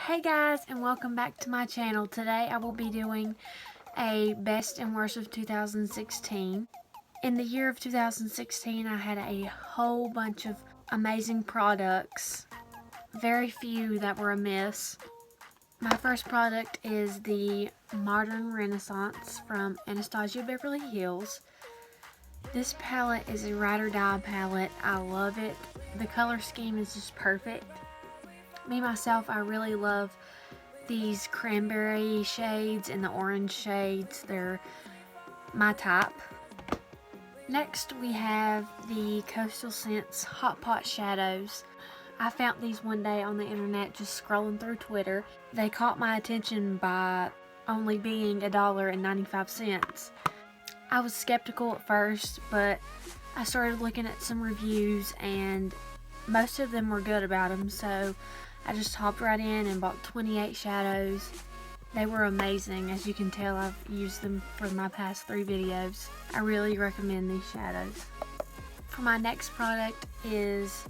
Hey guys, and welcome back to my channel. Today I will be doing a best and worst of 2016. In the year of 2016 I had a whole bunch of amazing products, very few that were a miss. My first product is the Modern Renaissance from Anastasia Beverly Hills. This palette is a ride or die palette. I love it. The color scheme is just perfect. Me myself, I really love these cranberry shades and the orange shades. They're my type. Next we have the Coastal Scents Hot Pot Shadows. I found these one day on the internet just scrolling through Twitter. They caught my attention by only being $1.95. I was skeptical at first, but I started looking at some reviews and most of them were good about them, so I just hopped right in and bought 28 shadows. They were amazing. As you can tell, I've used them for my past 3 videos. I really recommend these shadows. For my next product is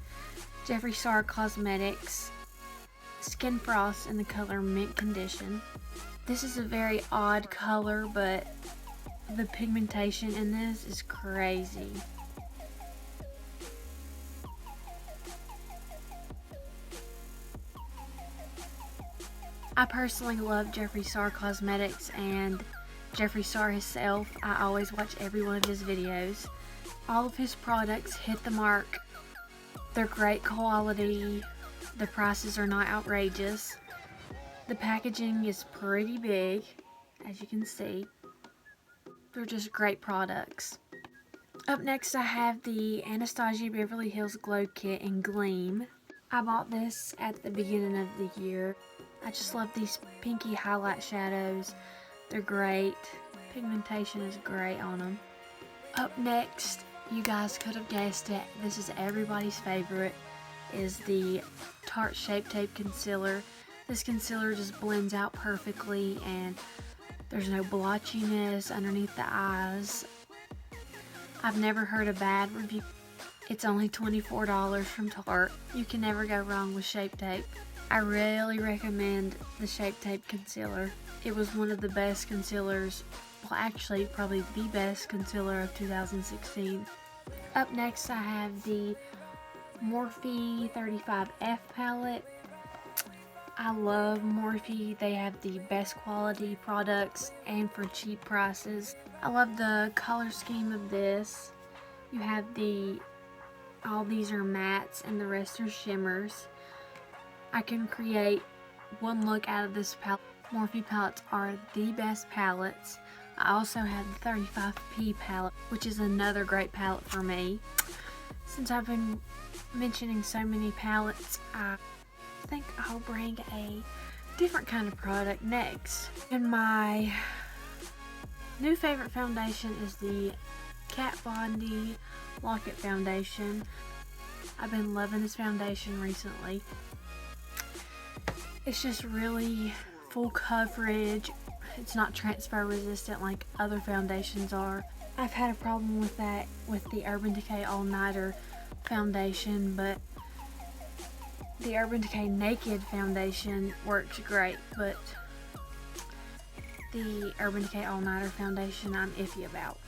Jeffree Star Cosmetics Skin Frost in the color Mint Condition. This is a very odd color, but the pigmentation in this is crazy. I personally love Jeffree Star Cosmetics and Jeffree Star himself. I always watch every one of his videos. All of his products hit the mark. They're great quality. The prices are not outrageous. The packaging is pretty big, as you can see. They're just great products. Up next I have the Anastasia Beverly Hills Glow Kit in Glem. I bought this at the beginning of the year. I just love these pinky highlight shadows. They're great. Pigmentation is great on them. Up next, you guys could have guessed it, this is everybody's favorite, is the Tarte Shape Tape Concealer. This concealer just blends out perfectly and there's no blotchiness underneath the eyes. I've never heard a bad review. It's only $24 from Tarte. You can never go wrong with Shape Tape. I really recommend the Shape Tape Concealer. It was one of the best concealers, well actually probably the best concealer of 2016. Up next I have the Morphe 35F palette. I love Morphe. They have the best quality products and for cheap prices. I love the color scheme of this. You have all these are mattes and the rest are shimmers. I can create one look out of this palette. Morphe palettes are the best palettes. I also have the 35P palette, which is another great palette for me. Since I've been mentioning so many palettes, I think I'll bring a different kind of product next. And my new favorite foundation is the KatVonD Lock-It Foundation. I've been loving this foundation recently. It's just really full coverage. It's not transfer resistant like other foundations are. I've had a problem with that with the Urban Decay All Nighter foundation, but the Urban Decay Naked foundation works great, but the Urban Decay All Nighter foundation I'm iffy about.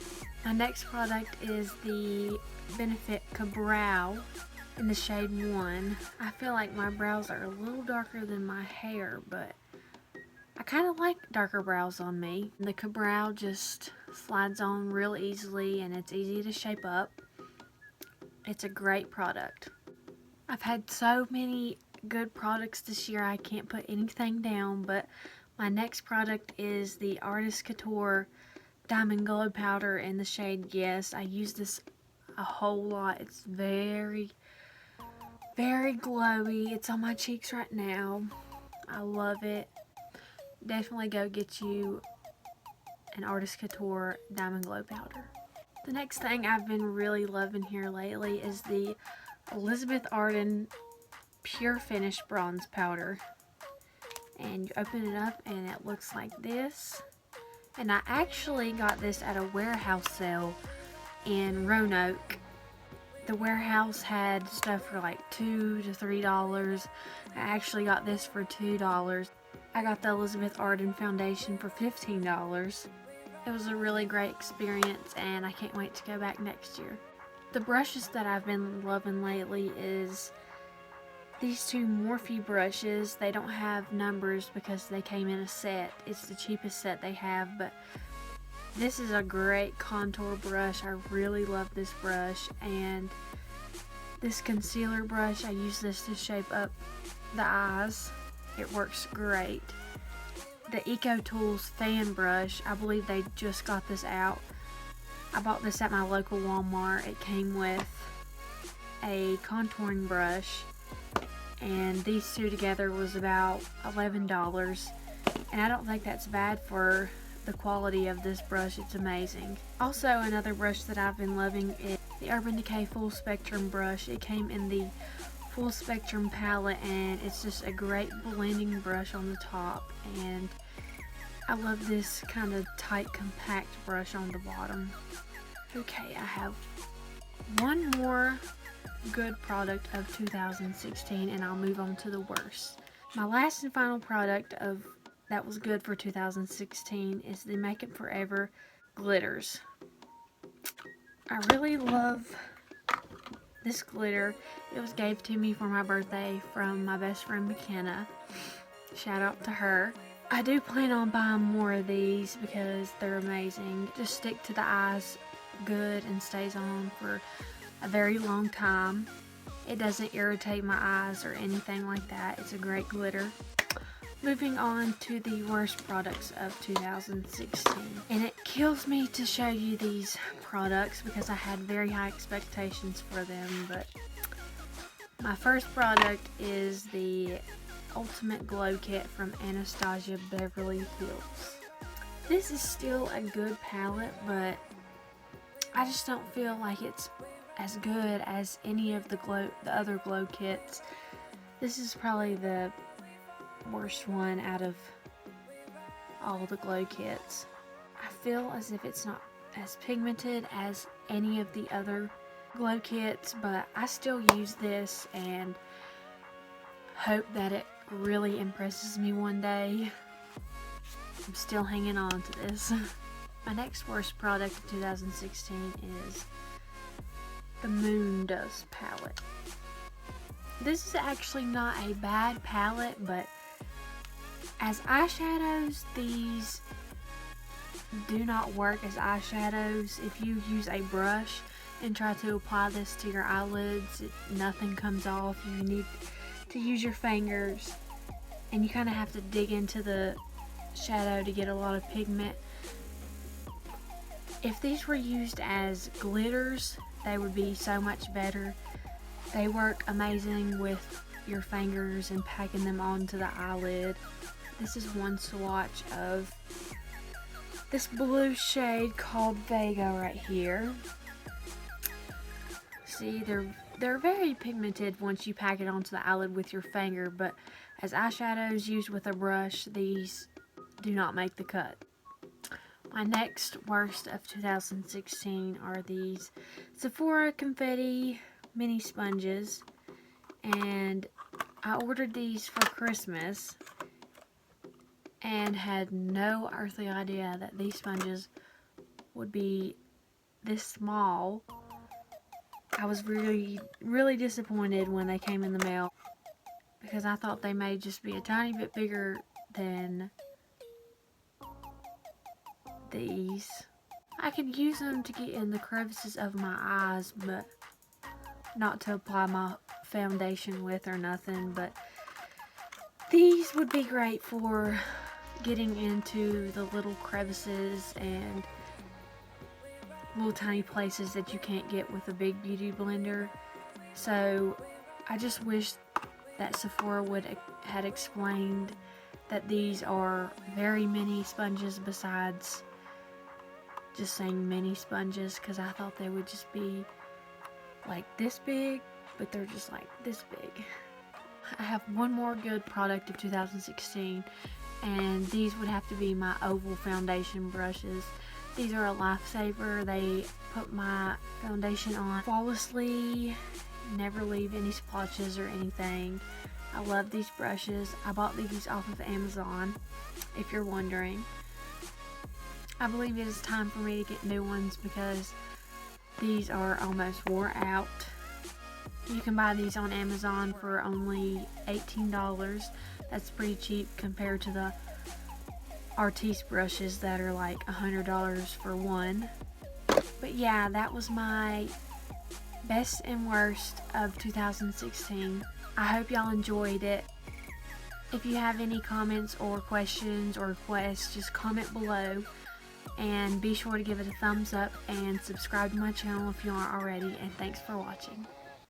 My next product is the Benefit Ka-Brow in the shade 1. I feel like my brows are a little darker than my hair, but I kind of like darker brows on me. The Ka-Brow just slides on real easily and it's easy to shape up. It's a great product. I've had so many good products this year I can't put anything down, but my next product is the Artist Couture Diamond Glow Powder in the shade Yes. I use this a whole lot. It's very glowy. It's on my cheeks right now. I love it. Definitely go get you an Artist Couture Diamond Glow Powder. The next thing I've been really loving here lately is the Elizabeth Arden Pure Finish Bronze Powder. And you open it up and it looks like this. And I actually got this at a warehouse sale in Roanoke. the warehouse had stuff for like $2 to $3. I actually got this for $2. I got the Elizabeth Arden foundation for $15. It was a really great experience and I can't wait to go back next year. The brushes that I've been loving lately is these two Morphe brushes. They don't have numbers because they came in a set. It's the cheapest set they have, but this is a great contour brush. I really love this brush. And this concealer brush, I use this to shape up the eyes. It works great. The Eco Tools fan brush, I believe they just got this out. I bought this at my local Walmart. It came with a contouring brush, and these two together was about $11, and I don't think that's bad for the quality of this brush. It's amazing. Also, another brush that I've been loving is the Urban Decay Full Spectrum brush. It came in the Full Spectrum palette, and it's just a great blending brush on the top, and I love this kind of tight, compact brush on the bottom. Okay, I have one more good product of 2016, and I'll move on to the worst. My last and final product that was good for 2016 is the Makeup Forever glitters. I really love this glitter. It was gave to me for my birthday from my best friend McKenna. Shout out to her. I do plan on buying more of these because they're amazing. Just stick to the eyes good and stays on for a very long time. It doesn't irritate my eyes or anything like that. It's a great glitter. Moving on to the worst products of 2016. And it kills me to show you these products because I had very high expectations for them, but my first product is the Ultimate Glow Kit from Anastasia Beverly Hills. This is still a good palette, but I just don't feel like it's as good as any of the other glow kits. This is probably the worst one out of all the glow kits. I feel as if it's not as pigmented as any of the other glow kits, but I still use this and hope that it really impresses me one day. I'm still hanging on to this. My next worst product of 2016 is the Moondust palette. This is actually not a bad palette, but as eyeshadows, these do not work as eyeshadows. If you use a brush and try to apply this to your eyelids, nothing comes off. You need to use your fingers, and you kind of have to dig into the shadow to get a lot of pigment. If these were used as glitters, they would be so much better. They work amazing with your fingers and packing them onto the eyelid. This is one swatch of this blue shade called Vega right here. See, they're very pigmented once you pack it onto the eyelid with your finger, but as eyeshadows used with a brush, these do not make the cut. My next worst of 2016 are these Sephora Confetti Mini Sponges, and I ordered these for Christmas and had no earthly idea that these sponges would be this small. I was really disappointed when they came in the mail because I thought they may just be a tiny bit bigger than these. I could use them to get in the crevices of my eyes, but not to apply my foundation with or nothing. But these would be great for getting into the little crevices and little tiny places that you can't get with a big beauty blender. So I just wish that Sephora would had explained that these are very mini sponges besides just saying mini sponges, because I thought they would just be like this big, but they're just like this big. I have one more good product of 2016, and these would have to be my oval foundation brushes. These are a lifesaver. They put my foundation on flawlessly, never leave any splotches or anything. I love these brushes. I bought these off of Amazon, if you're wondering. I believe it is time for me to get new ones because these are almost wore out. You can buy these on Amazon for only $18. That's pretty cheap compared to the Artiste brushes that are like $100 for one. But yeah, that was my best and worst of 2016. I hope y'all enjoyed it. If you have any comments or questions or requests, just comment below. And be sure to give it a thumbs up and subscribe to my channel if you aren't already. And thanks for watching.